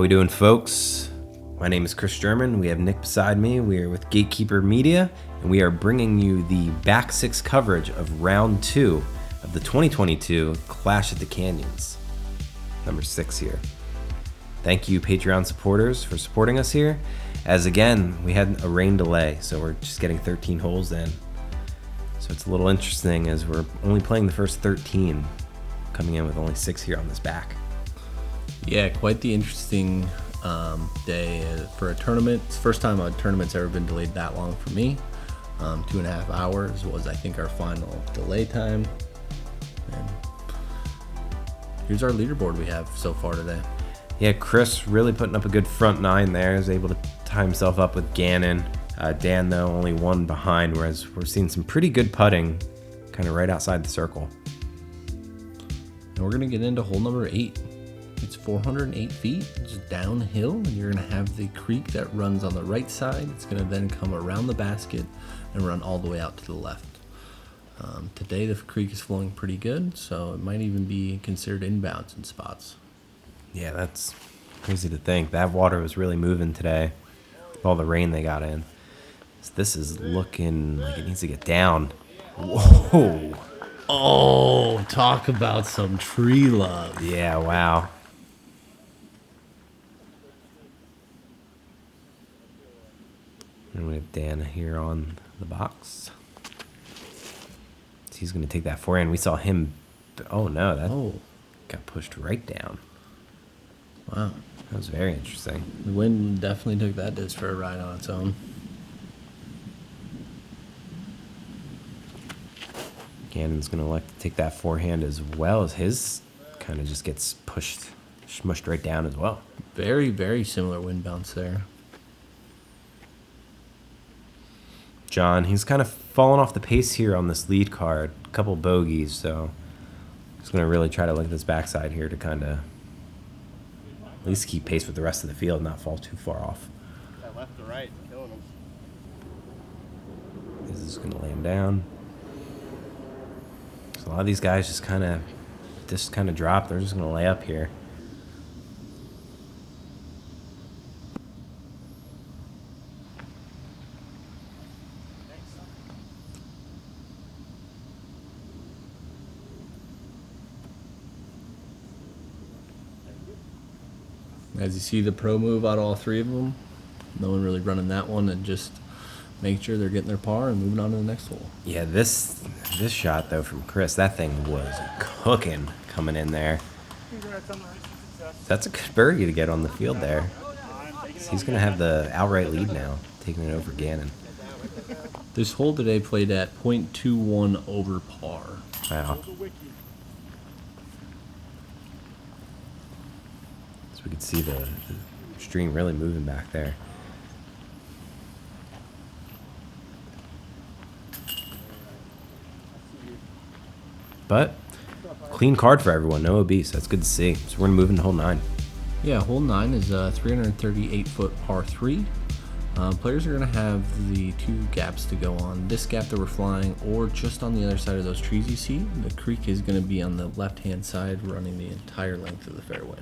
How we doing, folks? My name is Chris German. We have Nick beside me. We are with Gatekeeper Media, and we are bringing you the back six coverage of round 2 of the 2022 Clash at the Canyons. Number 6 here. Thank you, Patreon supporters, for supporting us here. As again, we had a rain delay, so we're just getting 13 holes in. So it's a little interesting as we're only playing the first 13, coming in with only 6 here on this back. Yeah, quite the interesting day for a tournament. It's the first time a tournament's ever been delayed that long for me. 2.5 hours was, I think, our final delay time. And here's our leaderboard we have so far today. Yeah, Chris really putting up a good front 9 there. Is able to tie himself up with Gannon. Dan, though, only 1 behind, whereas we're seeing some pretty good putting kind of right outside the circle. And we're going to get into hole number 8. It's 408 feet, it's downhill, and you're going to have the creek that runs on the right side. It's going to then come around the basket and run all the way out to the left. Today the creek is flowing pretty good, so it might even be considered inbounds in spots. Yeah, that's crazy to think. That water was really moving today with all the rain they got in. So this is looking like it needs to get down. Whoa. Oh, talk about some tree love. Yeah, wow. And we have Dan here on the box. So he's going to take that forehand. We saw him. Oh, no. That got pushed right down. Wow. That was very interesting. The wind definitely took that disc for a ride on its own. Gannon's going to elect to take that forehand as well, as his kind of just gets smushed right down as well. Very, very similar wind bounce there. John, he's kind of fallen off the pace here on this lead card. A couple bogeys, so he's going to really try to look at this backside here to kind of at least keep pace with the rest of the field, not fall too far off. That left to right, killing him. This is going to land down. So a lot of these guys just kind of drop. They're just going to lay up here. As you see the pro move out of all 3 of them, no one really running that one, and just make sure they're getting their par and moving on to the next hole. Yeah, this shot, though, from Chris, that thing was cooking coming in there. That's a good birdie to get on the field there. So he's going to have the outright lead now, taking it over Gannon. This hole today played at .21 over par. Wow. So we could see the stream really moving back there. But clean card for everyone, no OB, so that's good to see. So we're going to move into hole 9. Yeah, hole 9 is a 338-foot par 3. Players are going to have the 2 gaps to go on. This gap that we're flying, or just on the other side of those trees you see. The creek is going to be on the left-hand side, running the entire length of the fairway.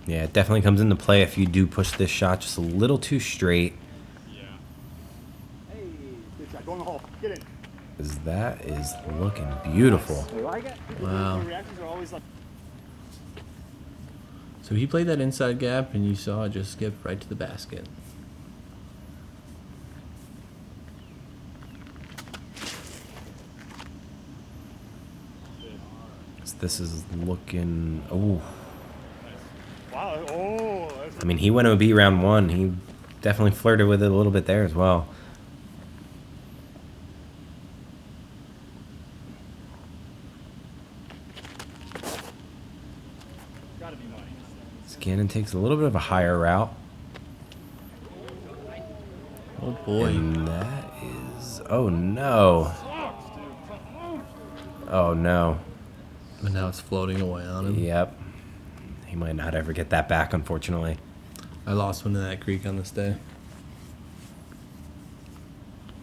Yeah, it definitely comes into play if you do push this shot just a little too straight. Yeah. Hey, good shot. Go in the hole. Get in. Because that is looking beautiful. Wow. So he played that inside gap, and you saw it just skip right to the basket. This is looking... Oh. Wow. Oh. I mean, he went OB round 1. He definitely flirted with it a little bit there as well. Gannon takes a little bit of a higher route. Oh boy. And that is... Oh no. Oh no. And now it's floating away on him. Yep. He might not ever get that back, unfortunately. I lost one in that creek on this day.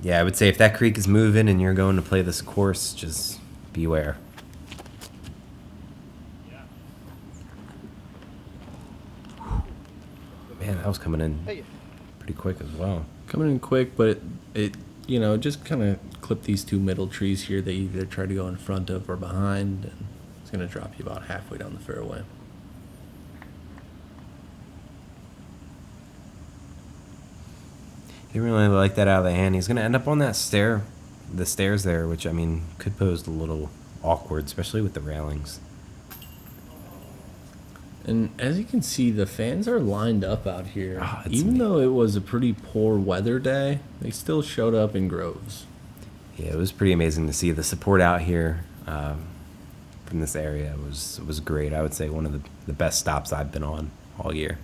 Yeah, I would say if that creek is moving and you're going to play this course, just beware. that was coming in pretty quick as well. Coming in quick, but it just kind of clipped these two middle trees here. They either try to go in front of or behind, and it's going to drop you about halfway down the fairway. He didn't really like that out of the hand. He's going to end up on that the stairs there, which, I mean, could pose a little awkward, especially with the railings. And as you can see, the fans are lined up out here. Even neat. though it was a pretty poor weather day, they still showed up in groves. Yeah, it was pretty amazing to see the support out here from this area. It was great. I would say one of the best stops I've been on all year.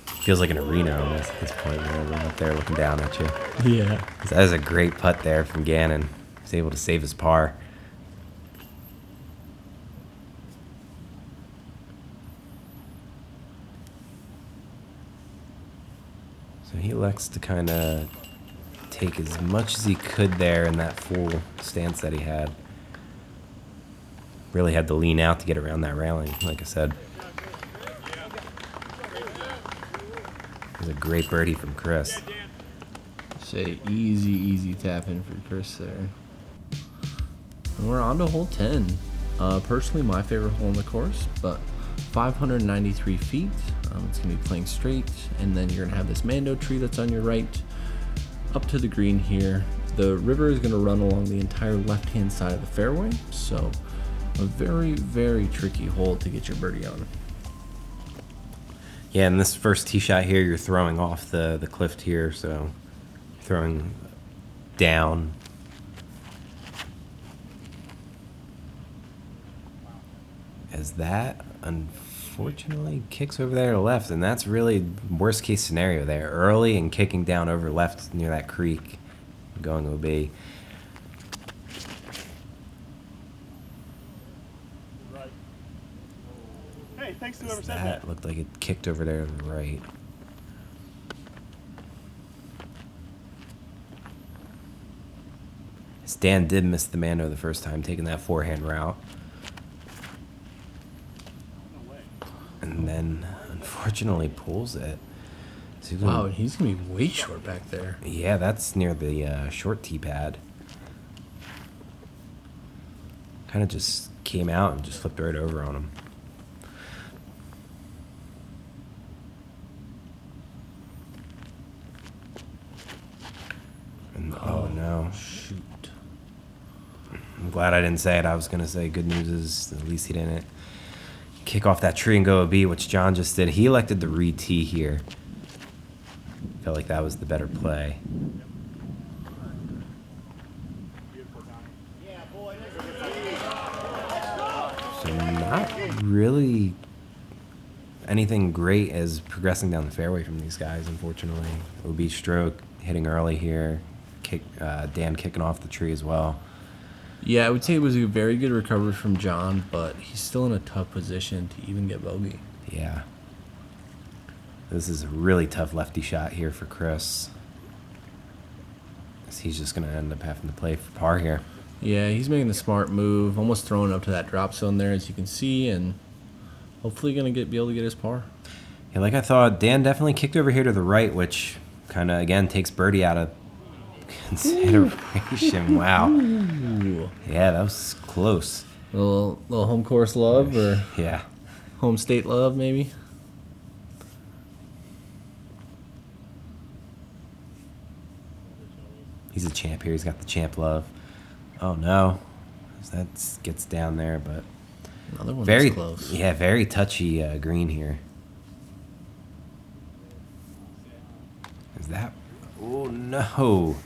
Feels like an arena almost at this point where everyone up there looking down at you. Yeah. That was a great putt there from Gannon. He was able to save his par. So he elects to kind of take as much as he could there in that full stance that he had. Really had to lean out to get around that railing, like I said. It was a great birdie from Chris. Say easy tap in for Chris there. And we're on to hole 10. Personally, my favorite hole in the course, but 593 feet. It's going to be playing straight, and then you're going to have this mando tree that's on your right up to the green here. The river is going to run along the entire left-hand side of the fairway, so a very tricky hole to get your birdie on. Yeah, and this first tee shot here, you're throwing off the cliff here, so throwing down. As that unfortunately kicks over there to left, and that's really worst case scenario there. Early and kicking down over left near that creek, going OB. Hey, thanks to whoever said That looked like it kicked over there to the right. Stan did miss the mando the first time, taking that forehand route. And then, unfortunately, pulls it. So Wow, he's going to be way short back there. Yeah, that's near the short tee pad. Kind of just came out and just flipped right over on him. And, oh no. Shoot. I'm glad I didn't say it. I was going to say good news is at least he didn't kick off that tree and go OB, which John just did. He elected to re-tee here. Felt like that was the better play. So not really anything great as progressing down the fairway from these guys, unfortunately. OB stroke, hitting early here. Dan kicking off the tree as well. Yeah, I would say it was a very good recovery from John, but he's still in a tough position to even get bogey. Yeah. This is a really tough lefty shot here for Chris. He's just going to end up having to play for par here. Yeah, he's making the smart move, almost throwing up to that drop zone there, as you can see, and hopefully going to be able to get his par. Yeah, like I thought, Dan definitely kicked over here to the right, which kind of, again, takes birdie out of consideration. Wow. Ooh. Yeah, that was close. Little home course love, or Yeah. home state love, maybe? He's a champ here. He's got the champ love. Oh, no. That gets down there, but Another one very that's close. Yeah, very touchy green here. Is that... Oh, no.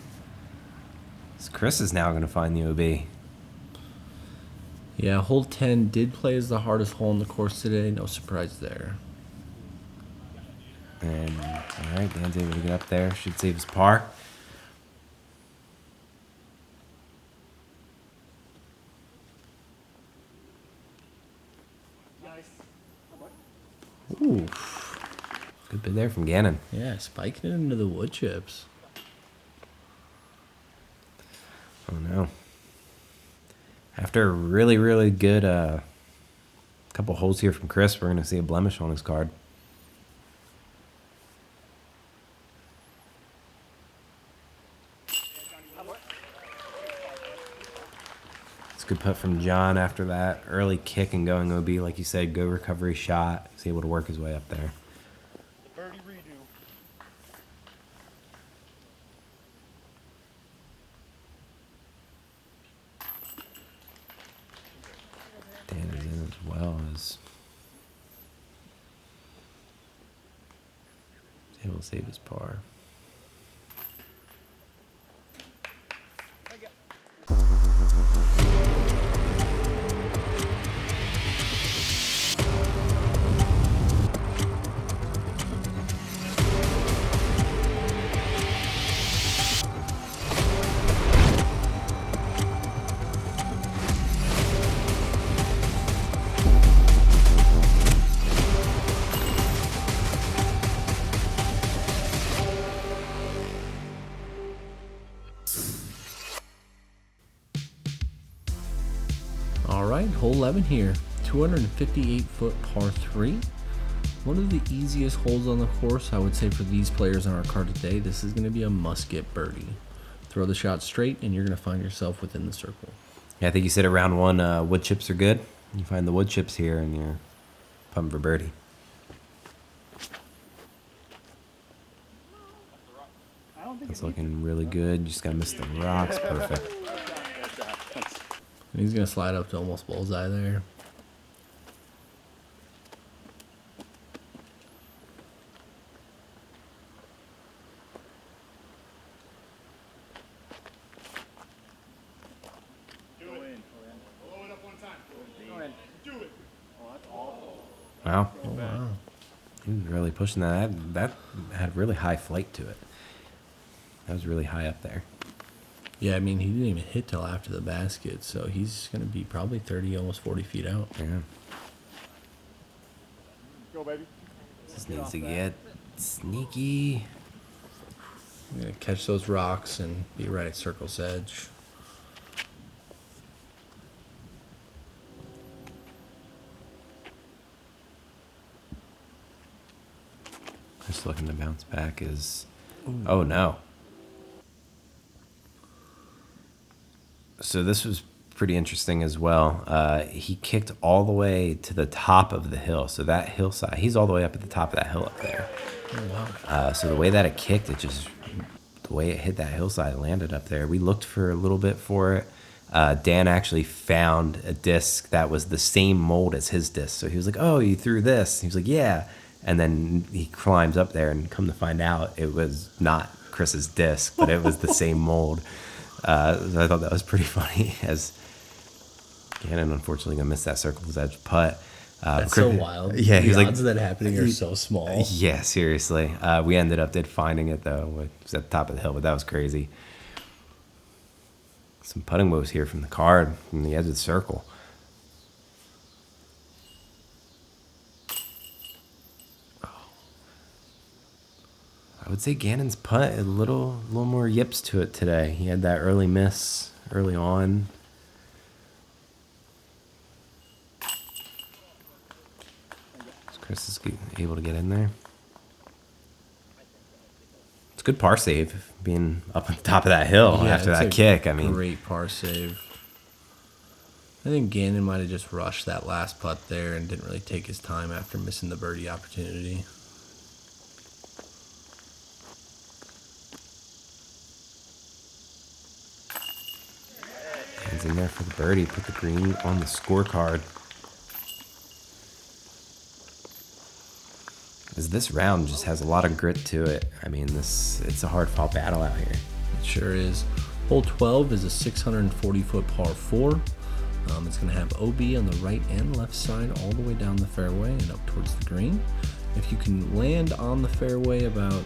Chris is now going to find the OB. Yeah, hole 10 did play as the hardest hole in the course today. No surprise there. And, all right, Dan's able to get up there. Should save his par. Ooh. Good bit there from Gannon. Yeah, spiking it into the wood chips. Oh, no. After a really good couple holes here from Chris. We're going to see a blemish on his card. It's a good putt from John after that early kick and going OB, like you said, go recovery shot. He's able to work his way up there. Birdie redo. Dan is in as well as able to save his par. All right, hole 11 here, 258-foot par 3. One of the easiest holes on the course, I would say, for these players on our card today. This is going to be a must-get birdie. Throw the shot straight, and you're going to find yourself within the circle. Yeah, I think you said around one, wood chips are good. You find the wood chips here, and you're pumping for birdie. It's looking really good. You just got to miss the rocks. Perfect. And he's going to slide up to almost bullseye there. Wow. Oh, wow. He was really pushing that. That had really high flight to it. That was really high up there. Yeah, I mean, he didn't even hit till after the basket, so he's going to be probably 30, almost 40 feet out. Yeah. Go, baby. Just needs to get sneaky. I'm going to catch those rocks and be right at circle's edge. Just looking to bounce back is... Oh, no. So this was pretty interesting as well. He kicked all the way to the top of the hill. So that hillside, he's all the way up at the top of that hill up there. Oh, wow. So the way that it kicked, it just, the way it hit that hillside, it landed up there. We looked for a little bit for it. Dan actually found a disc that was the same mold as his disc. So he was like, oh, you threw this? He was like, yeah. And then he climbs up there and come to find out it was not Chris's disc, but it was the same mold. So I thought that was pretty funny, as Gannon unfortunately gonna miss that circle's edge putt. That's so wild. Yeah, the he's odds like, of that happening are so small. yeah, seriously. We ended up finding it though. It was at the top of the hill, but that was crazy. Some putting moves here from the card, from the edge of the circle. I would say Gannon's putt a little more yips to it today. He had that early miss early on. Chris is able to get in there. It's a good par save, being up on top of that hill after that kick. I mean, great par save. I think Gannon might have just rushed that last putt there and didn't really take his time after missing the birdie opportunity. He's in there for the birdie, put the green on the scorecard. As this round just has a lot of grit to it. I mean, it's a hard-fought battle out here. It sure is. Hole 12 is a 640-foot par 4. It's going to have OB on the right and left side all the way down the fairway and up towards the green. If you can land on the fairway about,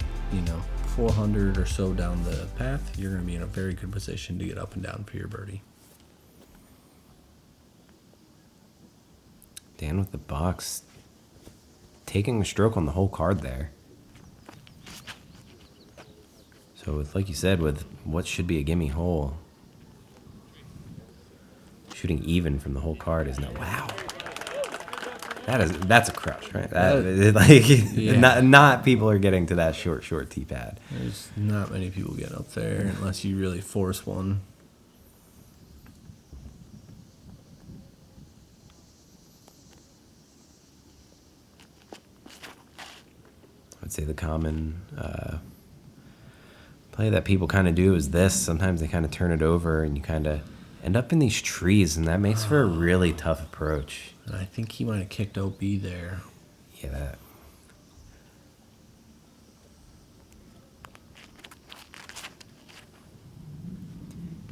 400 or so down the path, you're going to be in a very good position to get up and down for your birdie. Dan with the box, taking a stroke on the whole card there. So with, like you said, with what should be a gimme hole, shooting even from the whole card is now, wow. That's a crush, right? Like not people are getting to that short tee pad. There's not many people getting up there unless you really force one. I'd say the common play that people kind of do is this. Sometimes they kind of turn it over and you kind of end up in these trees, and that makes for a really tough approach. And I think he might have kicked OB there. Yeah, that.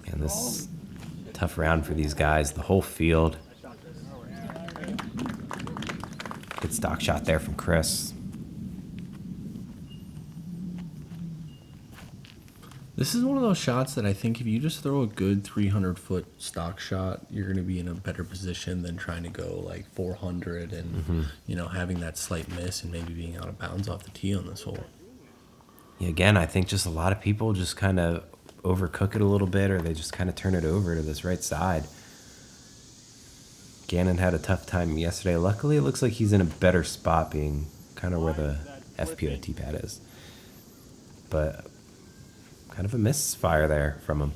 Man, this is a tough round for these guys. The whole field. Good stock shot there from Chris. This is one of those shots that I think if you just throw a good 300-foot stock shot, you're going to be in a better position than trying to go like 400 and, having that slight miss and maybe being out of bounds off the tee on this hole. Yeah, again, I think just a lot of people just kind of overcook it a little bit, or they just kind of turn it over to this right side. Gannon had a tough time yesterday. Luckily, it looks like he's in a better spot, being kind of where the FPO tee pad is. But kind of a misfire there from him.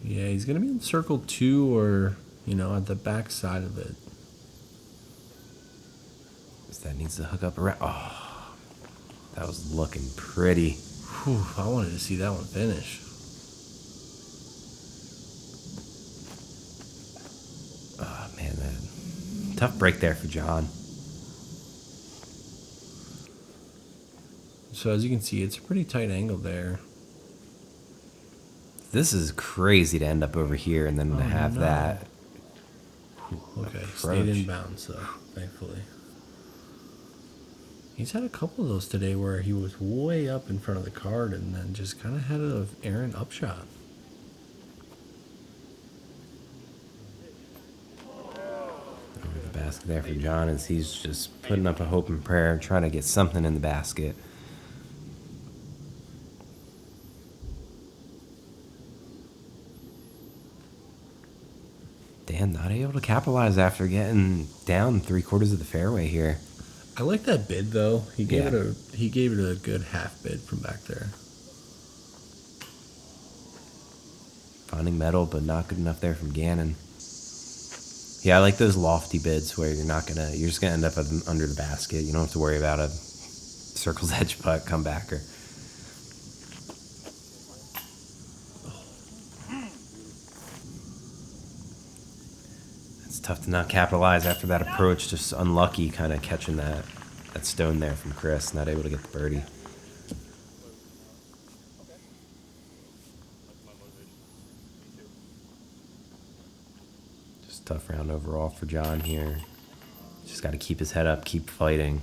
Yeah, he's going to be in circle 2 or, at the back side of it. That needs to hook up around. Oh, that was looking pretty. Whew, I wanted to see that one finish. Oh, man, that tough break there for John. So as you can see, it's a pretty tight angle there. This is crazy to end up over here and then to have that. Okay, approach. stayed in bounds though, thankfully. He's had a couple of those today where he was way up in front of the card and then just kind of had an errant upshot. Over the basket there for John as he's just putting up a hope and prayer, trying to get something in the basket. Dan not able to capitalize after getting down 3/4 of the fairway here. I like that bid though. He gave it a good half bid from back there. Finding metal, but not good enough there from Gannon. Yeah, I like those lofty bids where you're just gonna end up under the basket. You don't have to worry about a circle's edge putt comebacker. It's tough to not capitalize after that approach. Just unlucky, kind of catching that stone there from Chris. Not able to get the birdie. Tough round overall for John here. Just got to keep his head up, keep fighting.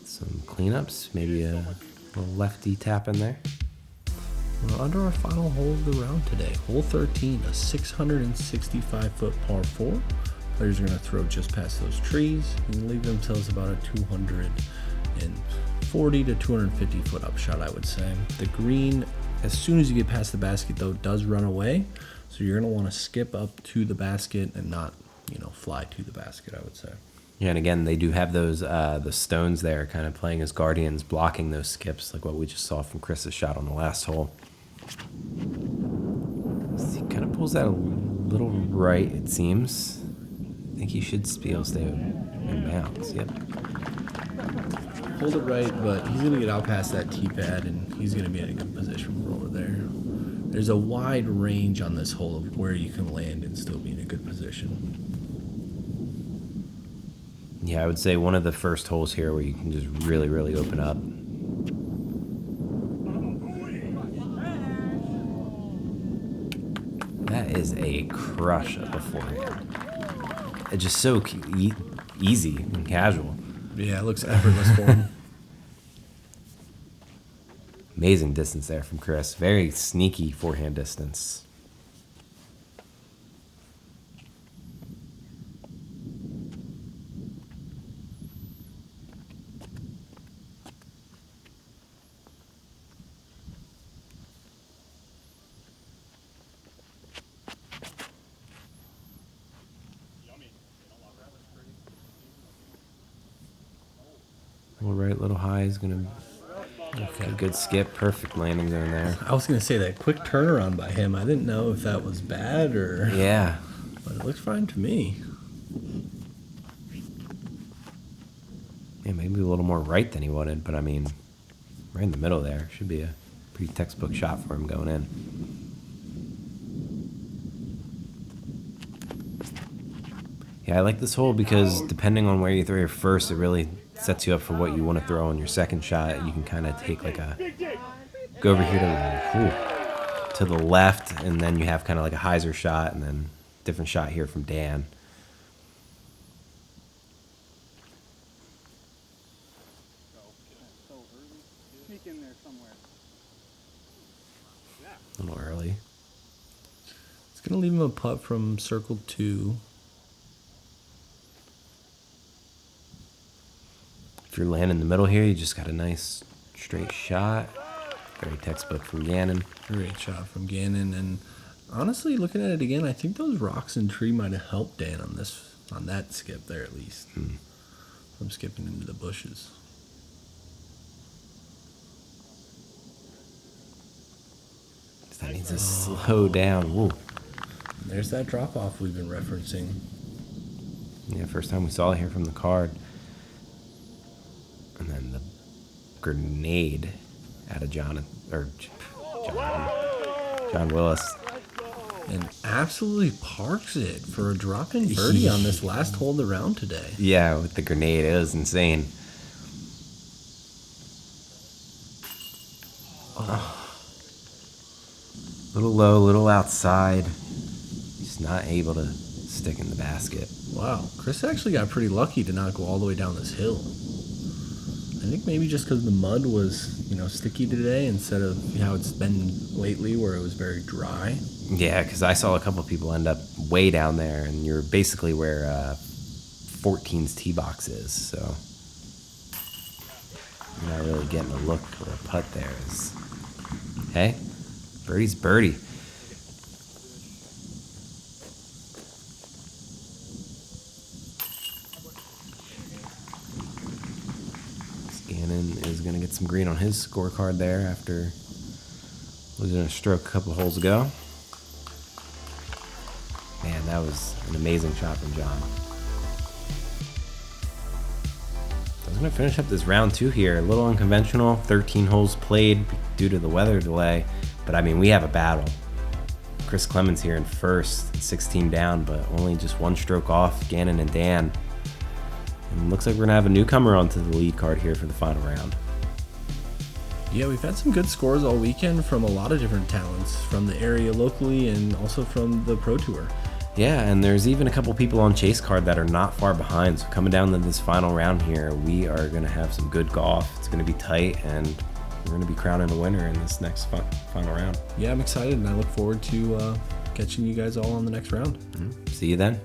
Some cleanups, maybe a little lefty tap in there. We're under our final hole of the round today. Hole 13, a 665-foot par 4. Players are going to throw just past those trees and leave themselves about a 240 to 250-foot upshot, I would say. The green, as soon as you get past the basket, though, does run away. So you're going to want to skip up to the basket and not, fly to the basket, I would say. Yeah, and again, they do have those the stones there kind of playing as guardians, blocking those skips, like what we just saw from Chris's shot on the last hole. He kind of pulls that a little right, it seems. I think he should be able to stay in bounds. Yep. Hold it right, but he's going to get out past that tee pad, and he's going to be in a good position for over there. There's a wide range on this hole of where you can land and still be in a good position. Yeah, I would say one of the first holes here where you can just really, really open up. That is a crush of a forehand. It's just so easy and casual. Yeah, it looks effortless for him. Amazing distance there from Chris. Very sneaky forehand distance. Little right, little high is going to Okay. a good skip. Perfect landing zone there. I was going to say that quick turnaround by him. I didn't know if that was bad or... Yeah. But it looked fine to me. Yeah, maybe a little more right than he wanted, but I mean, right in the middle there. Should be a pretty textbook shot for him going in. Yeah, I like this hole because depending on where you throw your first, it really sets you up for what you want to throw on your second shot. You can kind of take like go over here to the left, and then you have kind of like a hyzer shot, and then different shot here from Dan. Sneak in there somewhere. A little early. It's going to leave him a putt from circle 2. If you're landing in the middle here, you just got a nice straight shot. Very textbook from Gannon. Great shot from Gannon. And honestly, looking at it again, I think those rocks and tree might have helped Dan on that skip there at least. From skipping into the bushes. That needs to slow down. Woo. There's that drop off we've been referencing. Yeah, first time we saw it here from the card. And then the grenade out of John Willis. And absolutely parks it for a drop-in birdie on this last hole of the round today. Yeah, with the grenade, it was insane. Little low, little outside. He's not able to stick in the basket. Wow, Chris actually got pretty lucky to not go all the way down this hill. I think maybe just because the mud was, sticky today instead of how it's been lately where it was very dry. Yeah, because I saw a couple of people end up way down there, and you're basically where 14's tee box is, so you're not really getting a look or a putt there. Hey, birdie's birdie. Gannon is going to get some green on his scorecard there after losing a stroke a couple holes ago. Man, that was an amazing shot from John. I was going to finish up this round 2 here. A little unconventional, 13 holes played due to the weather delay. But I mean, we have a battle. Chris Clemons here in first, 16 down, but only just one stroke off Gannon and Dan. And looks like we're going to have a newcomer onto the lead card here for the final round. Yeah, we've had some good scores all weekend from a lot of different talents from the area locally and also from the Pro Tour. Yeah, and there's even a couple people on Chase card that are not far behind. So coming down to this final round here, we are going to have some good golf. It's going to be tight, and we're going to be crowning a winner in this next final round. Yeah, I'm excited, and I look forward to catching you guys all on the next round. See you then.